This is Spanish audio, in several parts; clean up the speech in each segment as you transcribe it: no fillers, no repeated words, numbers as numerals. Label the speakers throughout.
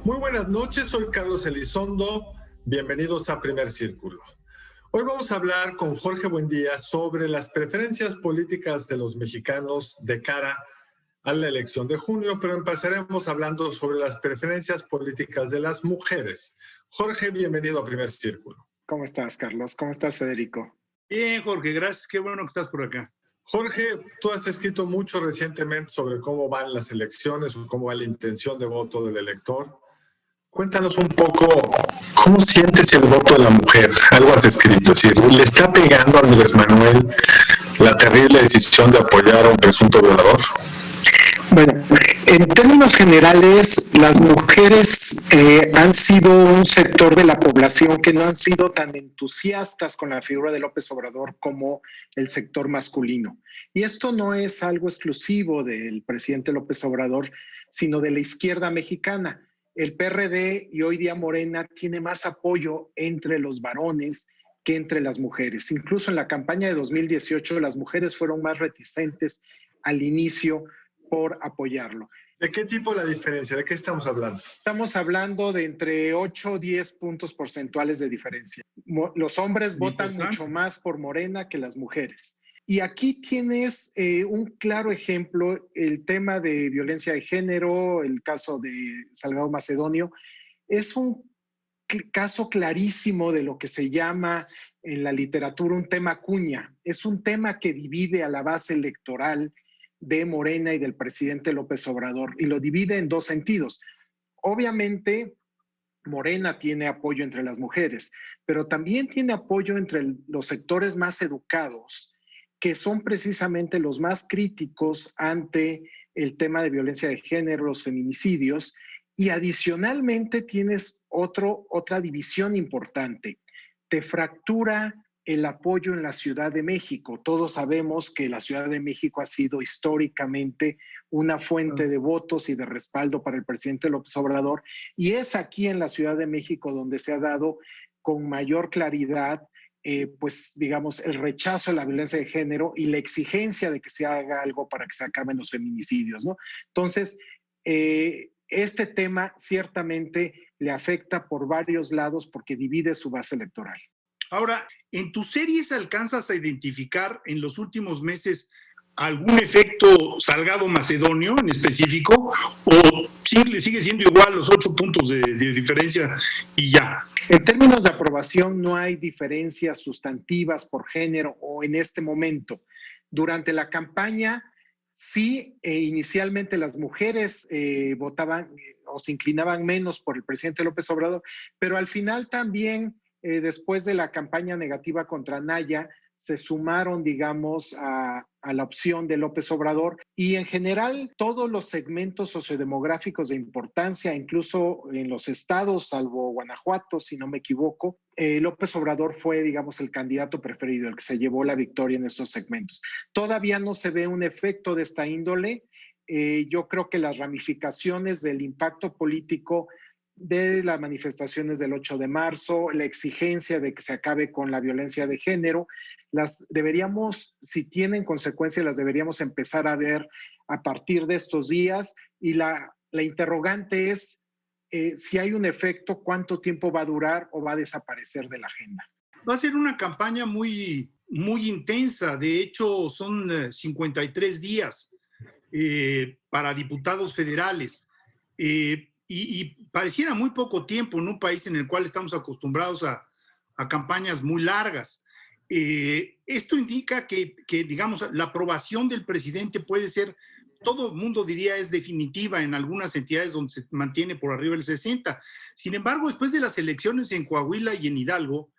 Speaker 1: Muy buenas noches, soy Carlos Elizondo. Bienvenidos a Primer Círculo. Hoy vamos a hablar con Jorge Buendía sobre las preferencias políticas de los mexicanos de cara a la elección de junio, pero empezaremos hablando sobre las preferencias políticas de las mujeres. Jorge, bienvenido a Primer Círculo.
Speaker 2: ¿Cómo estás, Carlos? ¿Cómo estás, Federico?
Speaker 3: Bien, Jorge, gracias. Qué bueno que estás por acá.
Speaker 1: Jorge, tú has escrito mucho recientemente sobre cómo van las elecciones o cómo va la intención de voto del elector. Cuéntanos un poco, ¿cómo sientes el voto de la mujer? Algo has escrito, es decir, ¿le está pegando a Andrés Manuel la terrible decisión de apoyar a un presunto violador?
Speaker 2: Bueno, en términos generales, las mujeres han sido un sector de la población que no han sido tan entusiastas con la figura de López Obrador como el sector masculino. Y esto no es algo exclusivo del presidente López Obrador, sino de la izquierda mexicana. El PRD y hoy día Morena tiene más apoyo entre los varones que entre las mujeres. Incluso en la campaña de 2018 las mujeres fueron más reticentes al inicio por apoyarlo.
Speaker 1: ¿De qué tipo la diferencia? ¿De qué estamos hablando?
Speaker 2: Estamos hablando de entre 8 o 10 puntos porcentuales de diferencia. Los hombres votan mucho más por Morena que las mujeres. Y aquí tienes un claro ejemplo, el tema de violencia de género, el caso de Salgado Macedonio, es un caso clarísimo de lo que se llama en la literatura un tema cuña. Es un tema que divide a la base electoral de Morena y del presidente López Obrador, y lo divide en dos sentidos. Obviamente, Morena tiene apoyo entre las mujeres, pero también tiene apoyo entre los sectores más educados, que son precisamente los más críticos ante el tema de violencia de género, los feminicidios, y adicionalmente tienes otra división importante. Te fractura el apoyo en la Ciudad de México. Todos sabemos que la Ciudad de México ha sido históricamente una fuente de votos y de respaldo para el presidente López Obrador, y es aquí en la Ciudad de México donde se ha dado con mayor claridad pues digamos el rechazo a la violencia de género y la exigencia de que se haga algo para que se acaben los feminicidios, ¿no? Entonces, este tema ciertamente le afecta por varios lados porque divide su base electoral.
Speaker 3: Ahora, ¿en tus series alcanzas a identificar en los últimos meses algún efecto Salgado Macedonio en específico? ¿O sigue siendo igual los 8 puntos de diferencia y ya?
Speaker 2: En términos de aprobación no hay diferencias sustantivas por género o en este momento. Durante la campaña, sí, inicialmente las mujeres votaban o se inclinaban menos por el presidente López Obrador, pero al final también, después de la campaña negativa contra Naya, se sumaron, digamos, a la opción de López Obrador, y en general todos los segmentos sociodemográficos de importancia, incluso en los estados, salvo Guanajuato, si no me equivoco, López Obrador fue, digamos, el candidato preferido, el que se llevó la victoria en estos segmentos. Todavía no se ve un efecto de esta índole. Yo creo que las ramificaciones del impacto político de las manifestaciones del 8 de marzo, la exigencia de que se acabe con la violencia de género, las deberíamos, si tienen consecuencias, las deberíamos empezar a ver a partir de estos días, y la interrogante es si hay un efecto, cuánto tiempo va a durar o va a desaparecer de la agenda.
Speaker 3: Va a ser una campaña muy intensa. De hecho, son 53 días para diputados federales. Y pareciera muy poco tiempo en un país en el cual estamos acostumbrados a campañas muy largas. Esto indica que, digamos, la aprobación del presidente puede ser, todo el mundo diría es definitiva en algunas entidades donde se mantiene por arriba del 60. Sin embargo, después de las elecciones en Coahuila y en Hidalgo,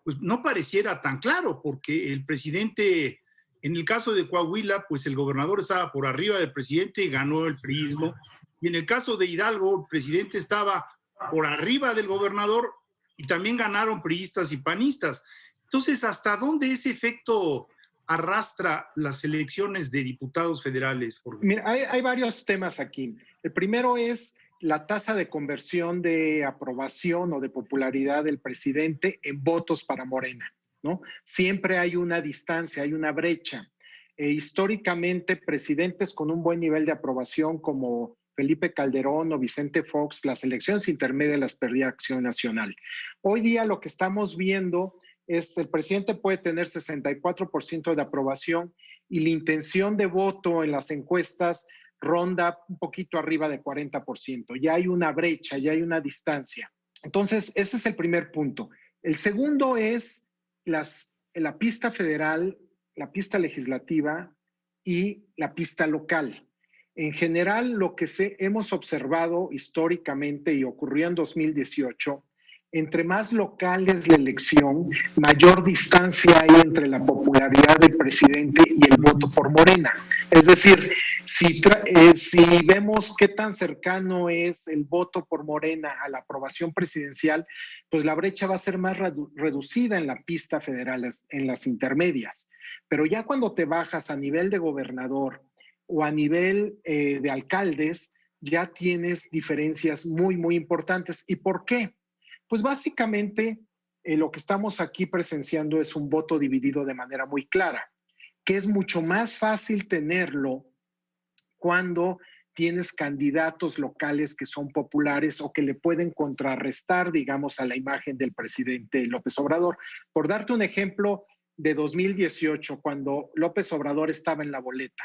Speaker 3: pues no pareciera tan claro, porque el presidente, en el caso de Coahuila, pues el gobernador estaba por arriba del presidente y ganó el priismo. Y en el caso de Hidalgo, el presidente estaba por arriba del gobernador y también ganaron priistas y panistas. Entonces, ¿hasta dónde ese efecto arrastra las elecciones de diputados federales?
Speaker 2: Mira, hay varios temas aquí. El primero es la tasa de conversión de aprobación o de popularidad del presidente en votos para Morena, ¿no? Siempre hay una distancia, hay una brecha. Históricamente, presidentes con un buen nivel de aprobación como Felipe Calderón o Vicente Fox, las elecciones intermedias las perdía Acción Nacional. Hoy día lo que estamos viendo es el presidente puede tener 64% de aprobación y la intención de voto en las encuestas ronda un poquito arriba de 40%. Ya hay una brecha, ya hay una distancia. Entonces, ese es el primer punto. El segundo es la pista federal, la pista legislativa y la pista local. En general, lo que hemos observado históricamente y ocurrió en 2018, entre más local es la elección, mayor distancia hay entre la popularidad del presidente y el voto por Morena. Es decir, si vemos qué tan cercano es el voto por Morena a la aprobación presidencial, pues la brecha va a ser más reducida en la pista federal, en las intermedias. Pero ya cuando te bajas a nivel de gobernador o a nivel de alcaldes, ya tienes diferencias muy, muy importantes. ¿Y por qué? Pues básicamente lo que estamos aquí presenciando es un voto dividido de manera muy clara, que es mucho más fácil tenerlo cuando tienes candidatos locales que son populares o que le pueden contrarrestar, digamos, a la imagen del presidente López Obrador. Por darte un ejemplo de 2018, cuando López Obrador estaba en la boleta.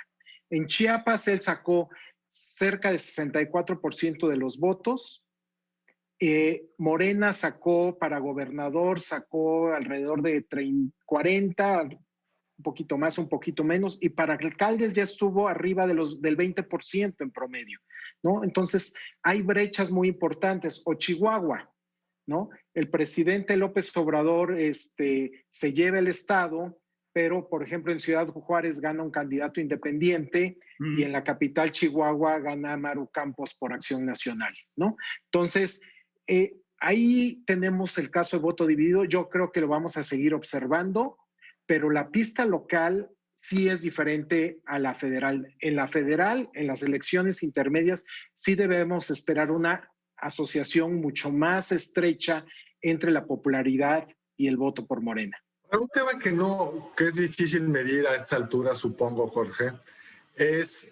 Speaker 2: En Chiapas él sacó cerca de 64% de los votos. Morena sacó para gobernador, sacó alrededor de 40, un poquito más, un poquito menos, y para alcaldes ya estuvo arriba del 20% en promedio, ¿no? Entonces, hay brechas muy importantes. O Chihuahua, ¿no? El presidente López Obrador se lleva el estado, pero, por ejemplo, en Ciudad Juárez gana un candidato independiente y en la capital Chihuahua gana Maru Campos por Acción Nacional, ¿no? Entonces, ahí tenemos el caso de voto dividido. Yo creo que lo vamos a seguir observando, pero la pista local sí es diferente a la federal. En la federal, en las elecciones intermedias, sí debemos esperar una asociación mucho más estrecha entre la popularidad y el voto por Morena.
Speaker 1: Un tema que es difícil medir a esta altura, supongo, Jorge, es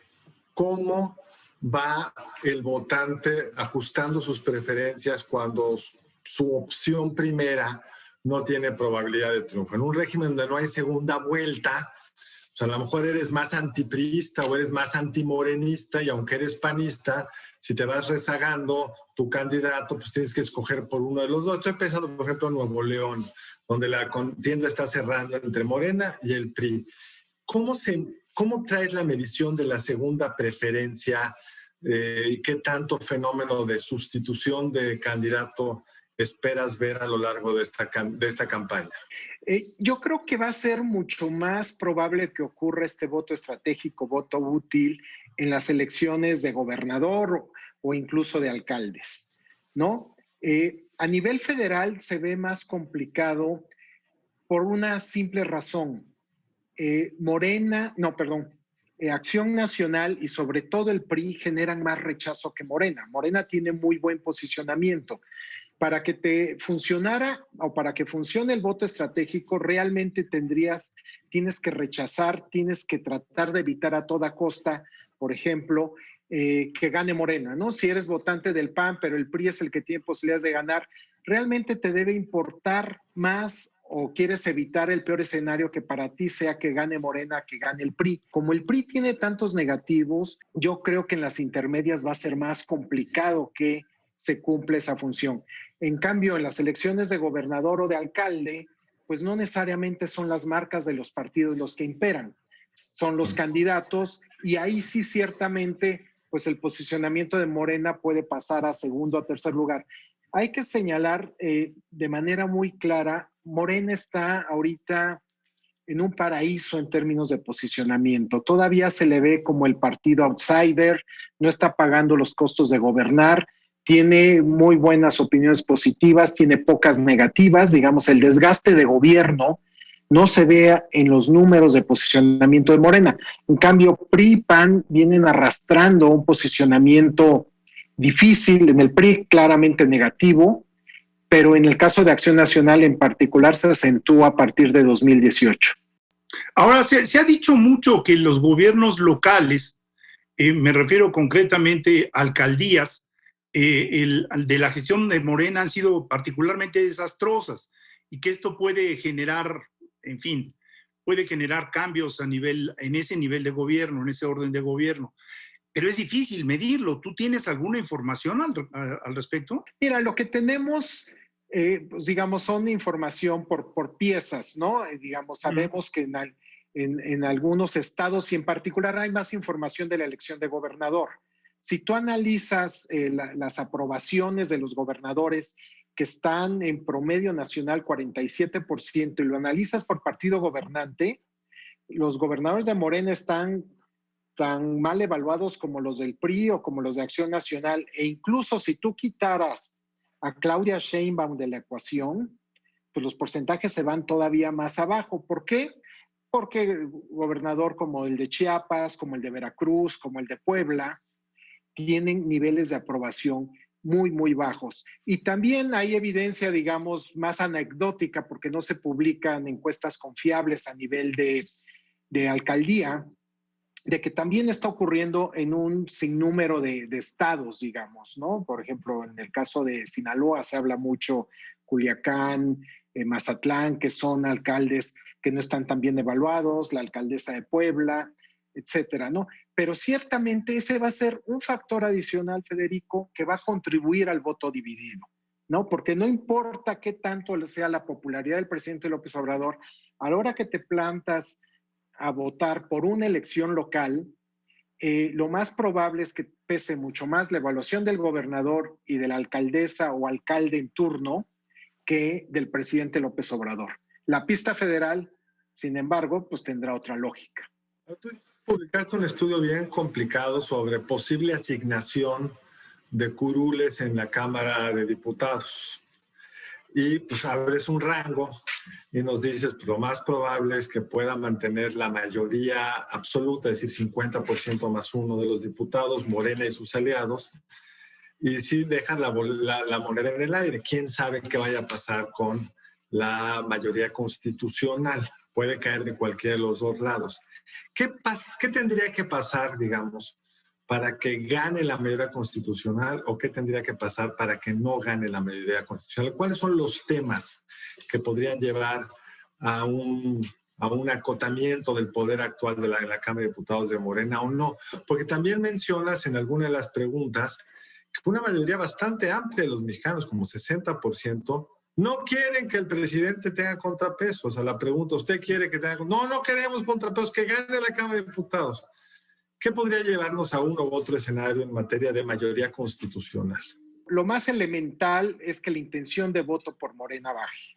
Speaker 1: cómo va el votante ajustando sus preferencias cuando su opción primera no tiene probabilidad de triunfo. En un régimen donde no hay segunda vuelta, o sea, a lo mejor eres más antipriista o eeres más antimorenista y aunque eres panista, si te vas rezagando tu candidato, pues tienes que escoger por uno de los dos. Estoy pensando, por ejemplo, en Nuevo León, donde la contienda está cerrando entre Morena y el PRI. ¿Cómo traes la medición de la segunda preferencia y qué tanto fenómeno de sustitución de candidato esperas ver a lo largo de esta campaña?
Speaker 2: Yo creo que va a ser mucho más probable que ocurra este voto estratégico, voto útil en las elecciones de gobernador o incluso de alcaldes, ¿no? A nivel federal se ve más complicado por una simple razón. Acción Nacional y sobre todo el PRI generan más rechazo que Morena. Morena tiene muy buen posicionamiento. Para que te funcionara o para que funcione el voto estratégico, realmente tienes que rechazar, tienes que tratar de evitar a toda costa, por ejemplo, que gane Morena, ¿no? Si eres votante del PAN, pero el PRI es el que tiene posibilidades de ganar, realmente te debe importar más o quieres evitar el peor escenario que para ti sea que gane Morena, que gane el PRI. Como el PRI tiene tantos negativos, yo creo que en las intermedias va a ser más complicado que se cumpla esa función. En cambio, en las elecciones de gobernador o de alcalde, pues no necesariamente son las marcas de los partidos los que imperan, son los candidatos y ahí sí ciertamente pues el posicionamiento de Morena puede pasar a segundo o tercer lugar. Hay que señalar de manera muy clara, Morena está ahorita en un paraíso en términos de posicionamiento. Todavía se le ve como el partido outsider, no está pagando los costos de gobernar, tiene muy buenas opiniones positivas, tiene pocas negativas, digamos, el desgaste de gobierno no se ve en los números de posicionamiento de Morena. En cambio, PRI y PAN vienen arrastrando un posicionamiento difícil, en el PRI claramente negativo, pero en el caso de Acción Nacional en particular se acentúa a partir de 2018.
Speaker 3: Ahora, se ha dicho mucho que los gobiernos locales me refiero concretamente a alcaldías, de la gestión de Morena han sido particularmente desastrosas y que esto puede generar, en fin, puede generar cambios en ese nivel de gobierno, en ese orden de gobierno. Pero es difícil medirlo. ¿Tú tienes alguna información al respecto?
Speaker 2: Mira, lo que tenemos, pues digamos, son información por piezas, ¿no? Digamos, sabemos que en algunos estados y en particular hay más información de la elección de gobernador. Si tú analizas las aprobaciones de los gobernadores que están en promedio nacional 47% y lo analizas por partido gobernante, los gobernadores de Morena están tan mal evaluados como los del PRI o como los de Acción Nacional, e incluso si tú quitaras a Claudia Sheinbaum de la ecuación, pues los porcentajes se van todavía más abajo. ¿Por qué? Porque gobernador como el de Chiapas, como el de Veracruz, como el de Puebla, tienen niveles de aprobación muy, muy bajos. Y también hay evidencia, digamos, más anecdótica, porque no se publican encuestas confiables a nivel de alcaldía, de que también está ocurriendo en un sinnúmero de estados, digamos, ¿no? Por ejemplo, en el caso de Sinaloa se habla mucho Culiacán, Mazatlán, que son alcaldes que no están tan bien evaluados, la alcaldesa de Puebla, etcétera, ¿no? Pero ciertamente ese va a ser un factor adicional, Federico, que va a contribuir al voto dividido, ¿no? Porque no importa qué tanto sea la popularidad del presidente López Obrador, a la hora que te plantas a votar por una elección local, lo más probable es que pese mucho más la evaluación del gobernador y de la alcaldesa o alcalde en turno que del presidente López Obrador. La pista federal, sin embargo, pues tendrá otra lógica.
Speaker 1: Tú publicaste un estudio bien complicado sobre posible asignación de curules en la Cámara de Diputados. Y pues abres un rango y nos dices, pues, lo más probable es que pueda mantener la mayoría absoluta, es decir, 50% más uno de los diputados, Morena y sus aliados, y sí dejan la moneda en el aire. ¿Quién sabe qué vaya a pasar con la mayoría constitucional? Puede caer de cualquiera de los dos lados. ¿Qué tendría que pasar, digamos, para que gane la mayoría constitucional o qué tendría que pasar para que no gane la mayoría constitucional? ¿Cuáles son los temas que podrían llevar a un acotamiento del poder actual de la Cámara de Diputados de Morena o no? Porque también mencionas en alguna de las preguntas que una mayoría bastante amplia de los mexicanos, como 60%, no quieren que el presidente tenga contrapesos. O sea, la pregunta, ¿usted quiere que tenga? No queremos contrapesos, que gane la Cámara de Diputados. ¿Qué podría llevarnos a uno u otro escenario en materia de mayoría constitucional?
Speaker 2: Lo más elemental es que la intención de voto por Morena baje,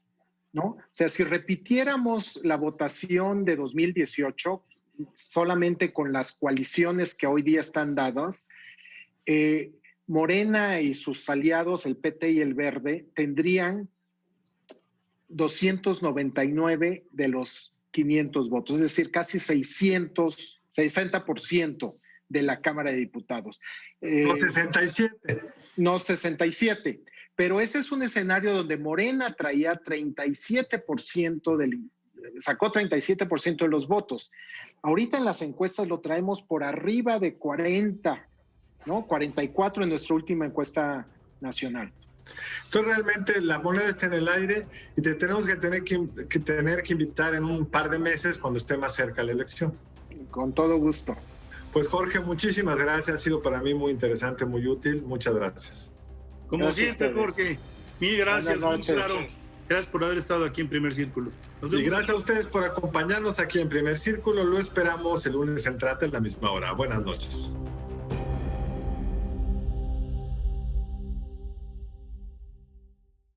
Speaker 2: ¿no? O sea, si repitiéramos la votación de 2018, solamente con las coaliciones que hoy día están dadas, Morena y sus aliados, el PT y el Verde, tendrían 299 de los 500 votos, es decir, casi 60% de la Cámara de Diputados.
Speaker 1: No 67.
Speaker 2: No 67. Pero ese es un escenario donde Morena traía 37%, sacó 37% de los votos. Ahorita en las encuestas lo traemos por arriba de 40, ¿no? 44 en nuestra última encuesta nacional.
Speaker 1: Entonces realmente la moneda está en el aire y te tenemos que tener que invitar en un par de meses cuando esté más cerca la elección.
Speaker 2: Con todo gusto.
Speaker 1: Pues Jorge, muchísimas gracias. Ha sido para mí muy interesante, muy útil. Muchas gracias.
Speaker 3: Como
Speaker 2: Gracias
Speaker 3: siempre, Jorge. Mil gracias.
Speaker 2: Buenas noches.
Speaker 3: Claro. Gracias por haber estado aquí en Primer Círculo.
Speaker 1: Y gracias a ustedes por acompañarnos aquí en Primer Círculo. Lo esperamos el lunes entrante a la misma hora. Buenas noches.